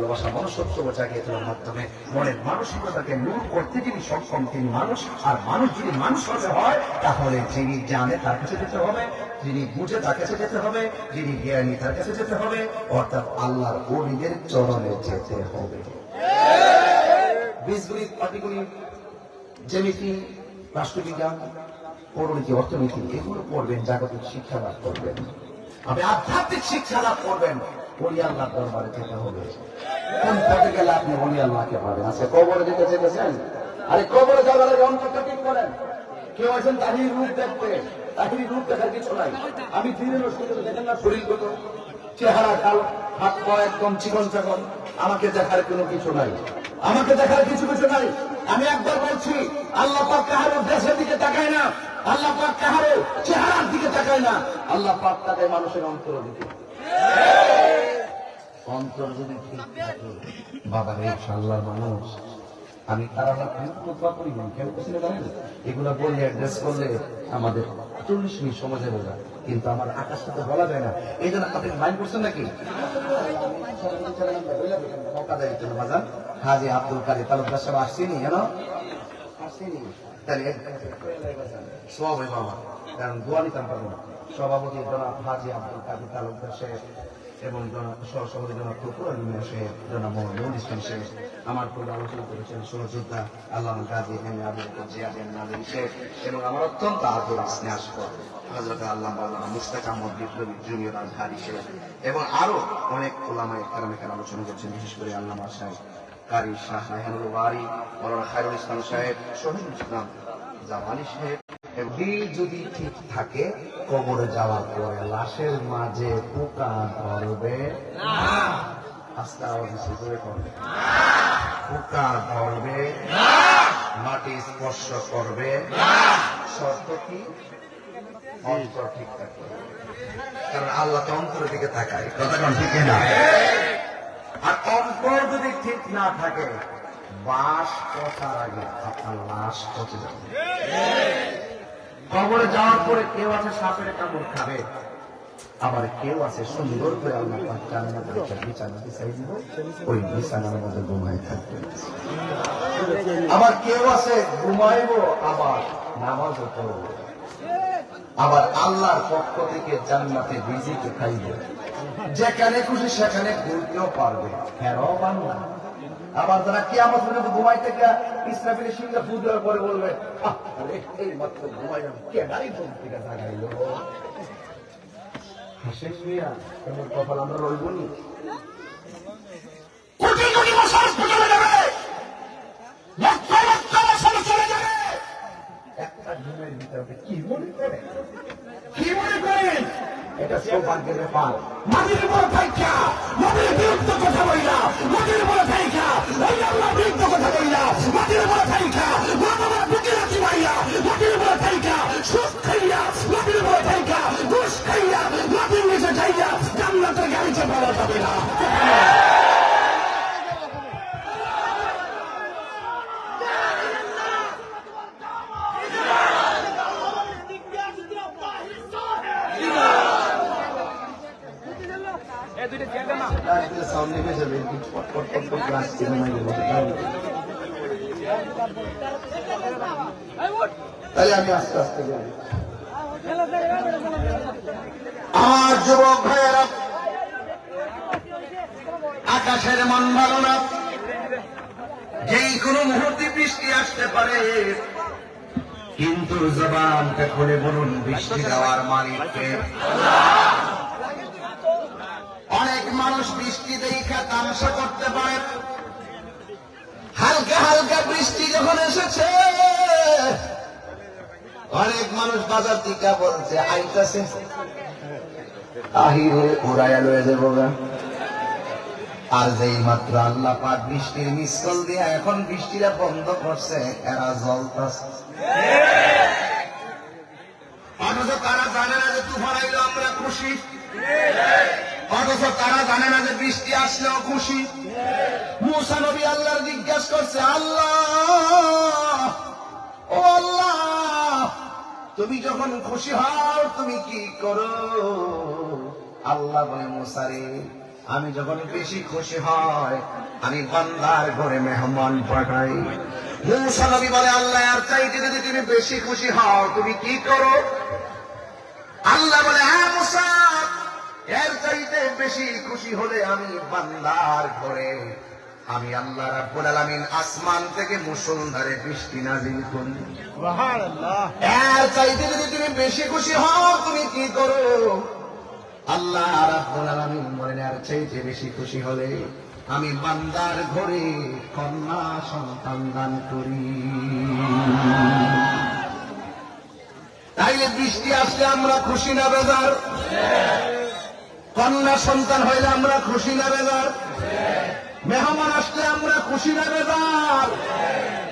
ভালোবাসা মনুষ্যত্ব জাগিয়ে তোলার মাধ্যমে মনের মানসিকতাকে নূর করতে যিনি সক্ষম তিনি মানুষ। আর মানুষ যদি মানুষ হতে হয় তাহলে যিনি জানে তার কাছে যেতে হবে, যিনি বুঝে তার কাছে যেতে হবে, যিনি জ্ঞানী তার কাছে যেতে হবে, অর্থাৎ আল্লাহর ওলিদের চরণে যেতে হবে। বীজগণিত, পাটিগণিত, জ্যামিতি, রাষ্ট্রবিজ্ঞান, পৌরনীতি, অর্থনীতি এগুলো পড়বেন, জাগতিক শিক্ষা লাভ করবেন, আপনি আধ্যাত্মিক শিক্ষা লাভ করবেন। ওলি আল্লাহ দরবারে যেতে হবে। কোন পথে গেলে আপনি ওলি আল্লাহকে পাবেন? আচ্ছা, কবরে যেতে চেয়েছেন, আরে কবরে যাওয়ার আগে অন্তরটা ঠিক করেন। কেউ আছেন তাহির রূপ দেখতে, তাহির রূপ দেখার কিছু নাই। আমি দিনের নষ্ট দেখেন না, শরীর কত চেহারা কাল, হাত পা একদম চিকন চাকন, আমাকে দেখার কোনো কিছু নাই, আমাকে দেখার কিছু নাই। আমি একবার বলছি, আল্লাহ পাক কাহারও দেশের দিকে তাকায় না, আল্লাহ পাক কাহারও চেহারার দিকে তাকায় না, আল্লাহ পাক তাদের মানুষের অন্তর দিকে। অন্তর যদি ঠিক থাকে, বাবা রে আল্লাহর মানুষ, আমি তারা করি কেন কিছু জানেন, এগুলো বললে অ্যাড্রেস করলে আমাদের 40 মিনিট সময় যাবে না, কিন্তু আমার আকাশটা তো বলা যায় না। এই জন্য আপনি মাইন্ড করছেন নাকি? হাজি আব্দুল কাদের তালুকদার সাহেব আসছেনি, কেন আসছেনি? তাহলে সব বাবা, কারণ দোয়া নিতাম পারবো না। সভাপতি জনাব হাজি আব্দুল কাদের তালুকদার সাহেব এবং সহসভাপতি জনাব টুকুর আলমিয়া সাহেব, জনাব মোহাম্মদ ইসলাম সাহেব, আমার পূর্বে আলোচনা করেছেন সহযোদ্ধা আল্লামা গাজী এম এ আবুল জিয়াদ নাদিম সাহেব, এবং আমার অত্যন্ত আদর স্নেহাস্পদ হযরত আল্লামা মাওলানা মুশতাক আহমদ বিপ্লবী জুনিয়র আজহারী সাহেব, এবং আরো অনেক ওলামায়ে কেরাম এখানে আলোচনা করছেন, বিশেষ করে আল্লামা সাহেব কারি শাহ রায়হানুল বারী, মাওলানা খায়রুল ইসলাম সাহেব, শহীদ ইসলাম জামালি সাহেব। দিল যদি ঠিক থাকে, কবরে যাওয়ার পরে লাশের মাঝে পোকা ধরবে না। আস্তে আওয়াজ করে করবে, পোকা ধরবে না, মাটি স্পর্শ করবে না। শর্ত কি? অন্তর ঠিক থাকে, কারণ আল্লাহ তো অন্তরের দিকে তাকায়, কথা কোন ঠিক না? আর অন্তর যদি ঠিক না থাকে, বাস পচার আগে আপনার লাশ পচে যাবে। কবরে যাওয়ার পরে কেউ আছে সাপের কামড় খাবে, আবার কেউ আছে সুন্দর করে আল্লাহ পাক জান্নাতে বিছানা বিছাই দিব, ওই বিছানার মধ্যে ঘুমাই থাকবে। আবার কেউ আছে ঘুমাইবো, আবার নামাজও পড়বো, আবার আল্লাহর পক্ষ থেকে জান্নাতে রিজিক খাইবে, যেখানে খুশি সেখানে ঘুরতেও পারবে, ফেরাও বাংলা। আবার যারা কিয়ামত পর্যন্ত ঘুমাই থেকে ইসরাফিলের সিংহে ফু দেওয়ার পরে বলবে, এই মাত্র ঘুমাইলাম, কে গাড়ি ঘুম থেকে জাগাইল। হাসেন মিয়া, এমন কপাল আমরা রইব নি? কোটি কোটি বছর চলে যাবে, লক্ষ লক্ষ বছর চলে যাবে, একটা ঘুমের ভিতরে কি মনে করেন, কি মনে করেন? এটা সৌভাগ্যের ব্যাপার। মাটির উপর থাইকা নবীর বিরুদ্ধে কথা বইলা, মাটির উপরে থাইকা ওই আল্লাহর বিরুদ্ধে কথা বইলা, মাটির উপরে থাইকা মানবরা বুকে রাখি ভাইয়া, মাটির উপরে থাইকা সুখ খাইয়া, মাটির উপরে থাইকা ঘুষ খাইয়া, মাটির নিচে খাইয়া জান্নাতের গাড়িতে পাওয়া যাবে না। তাহলে আমি আস্তে আস্তে যাই। আমার যুবক ভাইয়েরা, আকাশের মন ভালো না, যেই কোনো মুহূর্তে বৃষ্টি আসতে পারে, কিন্তু জবানটা খুলে বলুন বৃষ্টি দেওয়ার মালিককে। অনেক মানুষ বৃষ্টি দেখা তামাশা করতে পারে, হালকা হালকা বৃষ্টি যখন এসেছে অনেক মানুষ বাজার থেকে বলছে আইতাছে, আহিরে উড়াইয়া লয়ে যাবো না। আর যেই মাত্র আল্লাহ পাক বৃষ্টির মিসকল দিয়া এখন বৃষ্টিটা বন্ধ করছে, এরা জ্বলতাছে। অথচ তারা জানে না যে তুফান আইলো আমরা খুশি, অথচ তারা জানে না যে বৃষ্টি আসলেও খুশি। মুসা নবী আল্লাহর জিজ্ঞাসা করছে, আল্লাহ ও আল্লাহ, তুমি যখন খুশি হও তুমি কি করো? আল্লাহ বলে, মুসা রে, আমি যখন বেশি খুশি হয় আমি বান্দার ঘরে মেহমান পাঠাই। মূসা নবী বলে, আল্লাহ আর চাইতে যদি তুমি বেশি খুশি হও তুমি কি করো? আল্লাহ বলে, হ্যাঁ মূসা, এর চাইতে বেশি খুশি হলে আমি বান্দার ঘরে আমি আল্লাহ রাব্বুল আলামিন আসমান থেকে মুষলধারে বৃষ্টি নাযিল করি। সুবহানাল্লাহ। এর চাইতে যদি তুমি বেশি খুশি হও তুমি কি করো? আল্লাহ রাব্বুল আলামিন বলেন, এর চাইতে বেশি খুশি হলে আমি বান্দার ঘরে কন্যা সন্তান দান করি। তাইলে বৃষ্টি আসলে আমরা খুশি না বেজার? কন্যা সন্তান হইলে আমরা খুশি না বেজার? মেহমান আসলে আমরা খুশি না বেজার?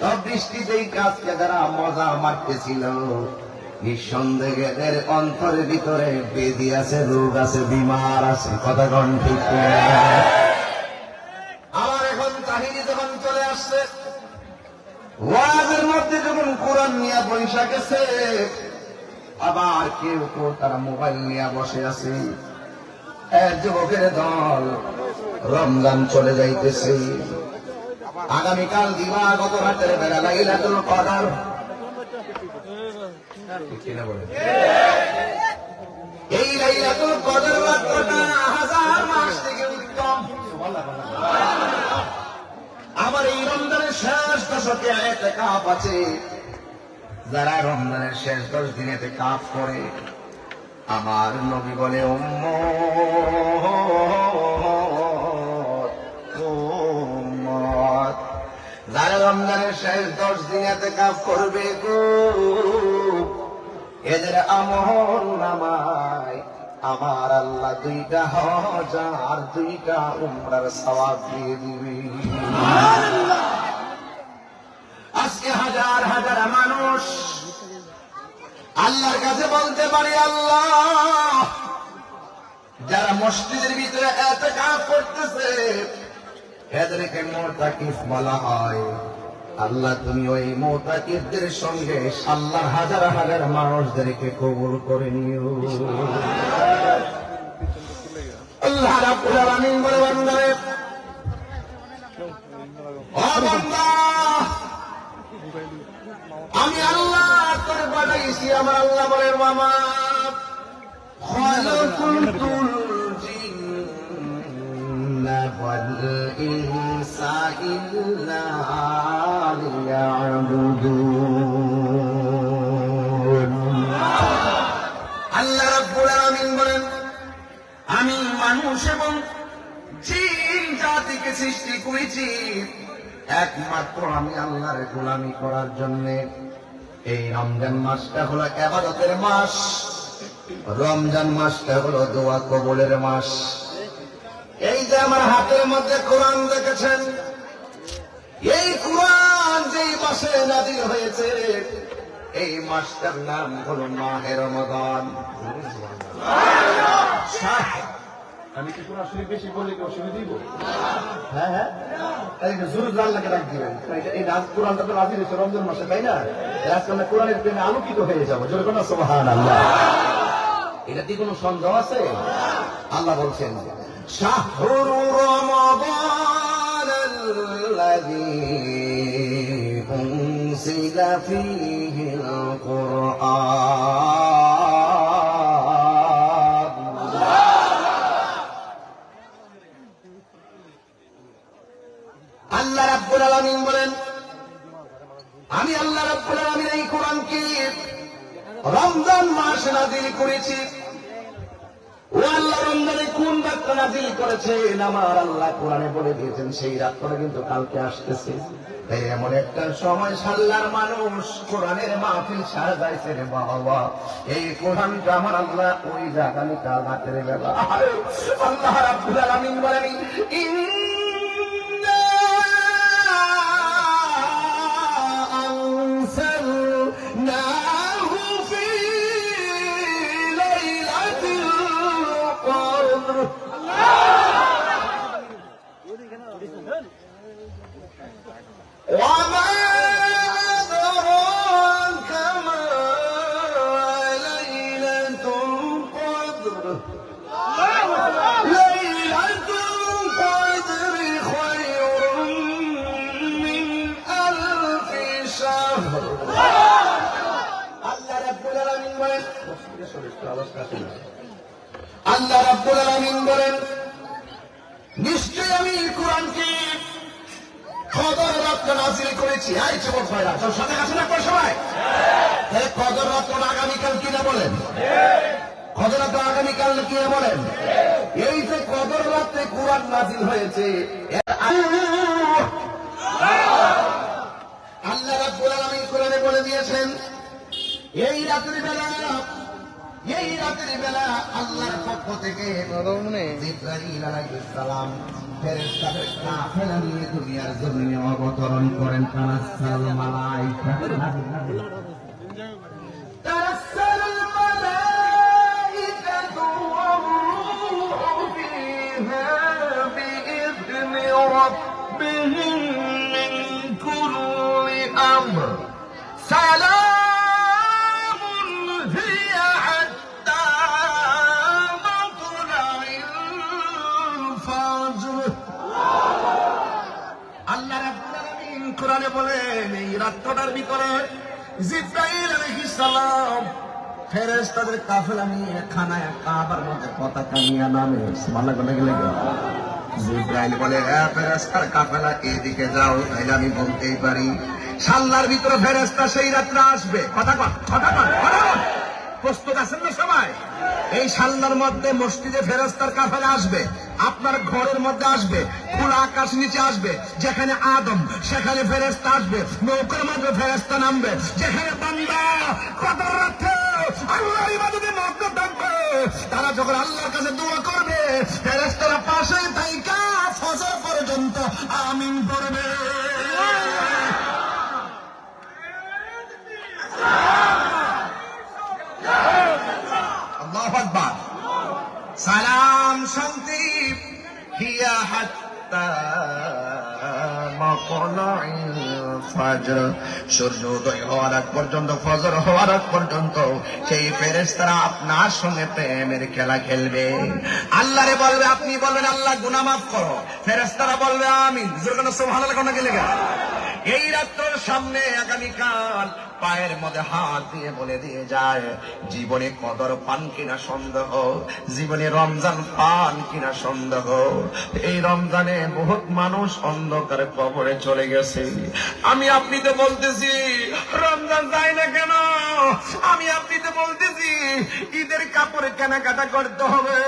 তবে বৃষ্টিতেই কাজকে যারা মজা মারতেছিল নিঃসন্দেহে এদের অন্তরের ভিতরে বেদি আছে, রোগ আছে, বিমার আছে। কথা কোন ঠিক? আমার এখন কাহিনী যখন চলে আসছে, ওয়াজের মধ্যে যখন কোরআন নিয়ে বৈশা গেছে, আবার কেউ কেউ তারা মোবাইল নিয়ে বসে আছে। এক যুবকের দল রমজান চলে যাইতেছে, আগামীকাল দিবাগত রাতের বেলা লাইলাতুল কদর। এই লাইলাতুল কদর রাতটা হাজার মাস থেকে উত্তম। আমার এই রমজানের শেষ দশকে ইতিকাফ আছে। যারা রমজানের শেষ 10 দিন ইতিকাফ করে, আমার নবী বলে, উম্মত যারা রমজানের শেষ 10 দিন ইতিকাফ করবে গো, এদের আমল নামায় আমার আল্লাহ 2টা হজ আর 2টা উমরার সওয়াব দিয়ে দিবে। আজকে হাজার হাজার মানুষ আল্লাহর কাছে বলতে পারে, আল্লাহ যারা মসজিদের ভিতরে ইতিকাফ করতেছে এদেরকে মুতাকিফ বলা হয়। আল্লাহ তুমি ওই মুতাকিফদের সঙ্গে আল্লাহর হাজার হাজার মানুষদেরকে কবুল করে নিও। আল্লাহ রাব্বুল আলামিন বলে, বান্দারে ও বান্দা, আমি আল্লাহ তোরে বানাইছি। আমার আল্লাহ বলে, মামা খালাকুতুল জিন্না ওয়াল ইনসা ইল্লা লিয়াবুদুন। আল্লাহ রাব্বুল আলামিন বলেন, আমি মানুষ এবং জিন জাতিকে সৃষ্টি করেছি একমাত্র আমি আল্লাহর গোলামি করার জন্য। এই রমজান মাসটা হলো ইবাদতের মাস, রমজান মাসটা হলো দোয়া কবুলের মাস। এই যে আমার হাতের মধ্যে কোরআন দেখেছেন, এই কোরআন যেই মাসে নাযিল হয়েছে এই মাসটার নাম হলো মাহে রমাদান। আমি কি কোরআন শরীফ বেশি বলি কি অসুবিধা দিব? হ্যাঁ হ্যাঁ, তাই জরুর আল্লাহকে ডাক দিবেন। এই কোরআনটা তো নাযিল হয়েছে রমজান মাসে, তাই না? আজকে আমরা কোরআনের প্রেমে আলোকিত হয়ে যাবো। জোরে বলুন সুবহানাল্লাহ। এটা কি কোনো সন্দেহ আছে? আল্লাহ বলছেন, শাহরু রমাদানাল্লাযী উনজিলা ফীহিল কুরআন। আল্লাহ রাব্বুল আলামিন বলেন, আমি আল্লাহ রাব্বুল আলামিন এই কোরআনকে রমজান মাসে নাযিল করেছি। ও আল্লাহ রমজানে কোন রাতটা নাযিল করেছেন আমার আল্লাহ কোরআনে বলে দিয়েছেন, সেই রাতটা কিন্তু কালকে আসতেছে। তাই এমন একটা সময় আল্লাহর মানুষ কোরআনের মাহফিল সাজাইছে রে বাবা। এই কোরআনটা আমার আল্লাহ ওই জাগানি কাল রাতের বেলা আল্লাহ রাব্বুল আলামিন বলেন, ইন্না আনসালনাহু ফি লাইলাতিল কদর। وما أدراك ما ليلة القدر ليلة শরীরটা অবস্থা ছিল। আল্লাহ রাব্বুল আলামিন বলেন, নিশ্চয়ই আমি কোরআনকে কদর রাত্রে নাযিল করেছি। এই যুবক ভাইরা, সব সাথে কাছে রাখবো সবাই। তাহলে কদর রাত্র আগামীকাল কিনা বলেন? কদর রাত্র আগামীকাল কিনা বলেন? এই যে কদর রাত্রে কোরআন নাযিল হয়েছে, আল্লাহ রাব্বুল আলামিন কোরআনে বলে দিয়েছেন, এই রাতের বেলা আল্লাহর পক্ষ থেকে জিবরাইল আলাইহিস সালাম ফেরেশতাদের কাফেলা নিয়ে দুনিয়ার জমিনে অবতরণ করেন। তানাজ্জাল মালায়েকা তানাজ্জাল মালায়েকাতু ওয়া-রূহু ফীহা বিইذনি রাব্বিহিম মিন কুল্লি আমর সালামুন হিয়া হাত্তা মাতলাইল ফাজর। আল্লাহ রাব্বুল আলামিন কোরআনে বলেন, এই রাতটার ভিতরে জিবরাইল আলাইহিস সালাম ফেরেশতাদের কাফেলা নিয়ে খানায় কাবার মধ্যে পতাকা নিয়ে নামে। সুবহানাল্লাহ বলে গেলে জিবরাইল বলে, হ্যাঁ ফেরেশতার কাফেলা এদিকে যাও। তাইলে আমি বলতেই পারি সাল্লার ভিতরে ফেরেশতা সেই রাত্রে আসবে। কথা কন। প্রস্তুত আছেন না সবাই? এই সাল্লার মধ্যে মসজিদে ফেরেশতার কাফেলা আসবে, আপনার ঘরের মধ্যে আসবে, খোলা আকাশ নিচে আসবে। যেখানে আদম সেখানে ফেরেশতা আসবে, নৌকার মধ্যে ফেরেশতা নামবে। যেখানে বান্দা কদর রাতে আল্লাহর ইবাদতে মগ্ন থাকবে, তারা যখন আল্লাহর কাছে দোয়া করবে, ফেরেশতারা পাশে থাইকা ফজর পর্যন্ত আমিন পড়বে। আল্লাহু আকবার। সালাম শান্তি হিয়া হাত্তা মাতলাইল ফাজর, সূর্যোদয় হওয়ার আগ পর্যন্ত, ফজর হওয়ার আগ পর্যন্ত সেই ফেরেশতারা আপনার সঙ্গে প্রেমের খেলা খেলবে। আল্লাহরে বলবে, আপনি বলবেন আল্লাহ গুনাহ মাফ করো, ফেরেশতারা বলবে আমিন। সুবহানাল্লাহ কোন গেলে এই রাত্রের সামনে আগামীকাল পায়ের মধ্যে হাত দিয়ে বলে দিয়ে যায়, জীবনে কদর পান কিনা সন্দেহ, জীবনে রমজান পান কিনা সন্দেহ। এই রমজানে বহুত মানুষ অন্ধকারে কবরে চলে গেছে। আমি আপনি তো বলতেছি রমজান যায় না কেন? আমি আপনি তো বলতেছি ঈদের কাপড়ে কেনাকাটা করতে হবে।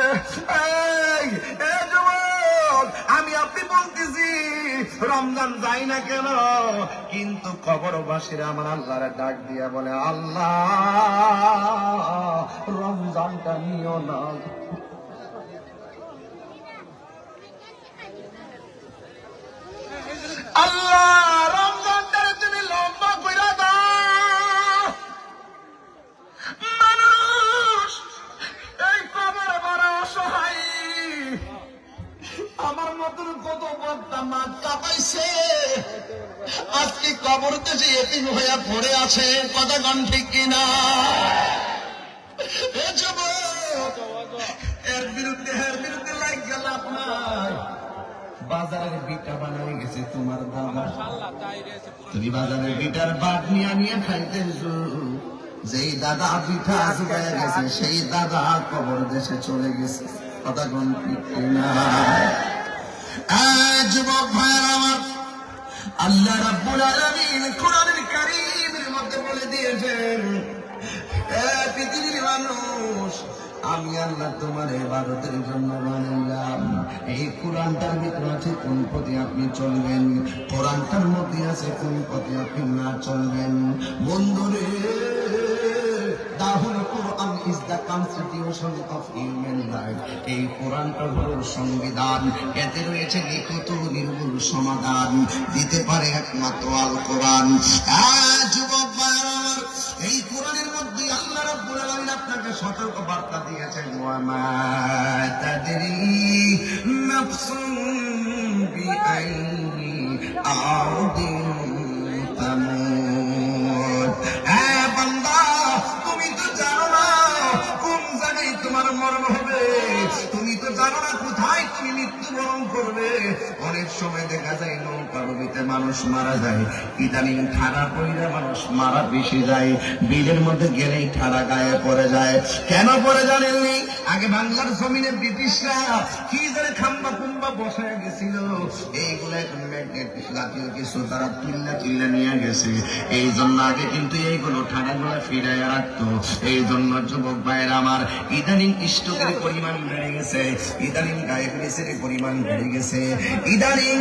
আমি আপনি বলতেছি রমজান যায় না কেন? কিন্তু কবরবাসীরা আমার আল্লাহর ডাক দিয়া বলে, আল্লাহ রমজানটা নিও না। আল্লাহ রমজানটা তুমি লম্বা কইরা দাও। মানুষ এই কবরে বড় অসহায়। আমার মতন কত বক্তা মাঠ কাঁপাইছে, আজকে কবর দেশে এতিম হইয়া পড়ে আছে। কথা গান ঠিক কিনা? এর বিরুদ্ধে লাগ গেল আপনার। বাজারের বিটা বানাই গেছে তোমার দাদা, তুমি বাজারের বিটার বাট নিয়ে খাইতেছো। যেই দাদা পিঠা জুগায় গেছে সেই দাদা কবর দেশে চলে গেছে। কথা গান ঠিক কিনা? যুবক ভাইয়ের আমার, আল্লাহ রাব্বুল আলামিন কোরআনুল কারীমের মধ্যে বলে দিয়েছেন, পৃথিবীর মানুষ, আমি আল্লাহ তোমার ইবাদতের জন্য বানাইলাম। এই কোরআনটার ভিতরে আছে কোন পথে আপনি চলবেন, কোরআনটার মধ্যে আছে কোন পথে আপনি না চলবেন। বন্ধুরে, তাহলে Quran is the constitution of human life. এই কোরআনটা হলো সংবিধান, এতে রয়েছে লিখিত নির্ভুল সমাধান, দিতে পারে একমাত্র আল কোরআন। যুবক ভাইরা আমার, এই কোরআনের মধ্যে আল্লাহ রাব্বুল আলামিন আপনাকে সতর্ক বার্তা দিয়েছেন, ওয়া মা তাদরি নাফসুন বিআইয়ি আরদিন তামুত। বান্দা, তুমি তো জানো না কোন জায়গায় তোমার মরণ হবে, তুমি তো জানো না কোথায় তুমি মৃত্যু মৃত্যুবরণ করবে। অনেক সময় দেখা যায় নৌকা ডুবিতে মানুষ মারা যায়, ইদানিং ঠাড়া পড়িলে মানুষ মারা বেশি যায়। বিলের মধ্যে গেলেই ঠাড়া গায়ে পড়ে যায়। কেন পড়ে জানেননি? আগে বাংলার জমিনে ব্রিটিশরা কি ধরে খাম্বা কুম্বা বসায় গেছিল, এইগুলো এখন ম্যাগনেট জাতীয় কিছু তারা তুল্লা নিয়ে গেছে। এই জন্য আগে কিন্তু এইগুলো ঠাড়াগুলো ফিরাইয়া রাখতো। এই জন্য যুবক ভাইয়েরা আমার, ইদানিং স্ট্রোকের পরিমাণ বেড়ে গেছে, ইদানিং ডায়াবেটিসের পরিমাণ বেড়ে গেছে, ইদানিং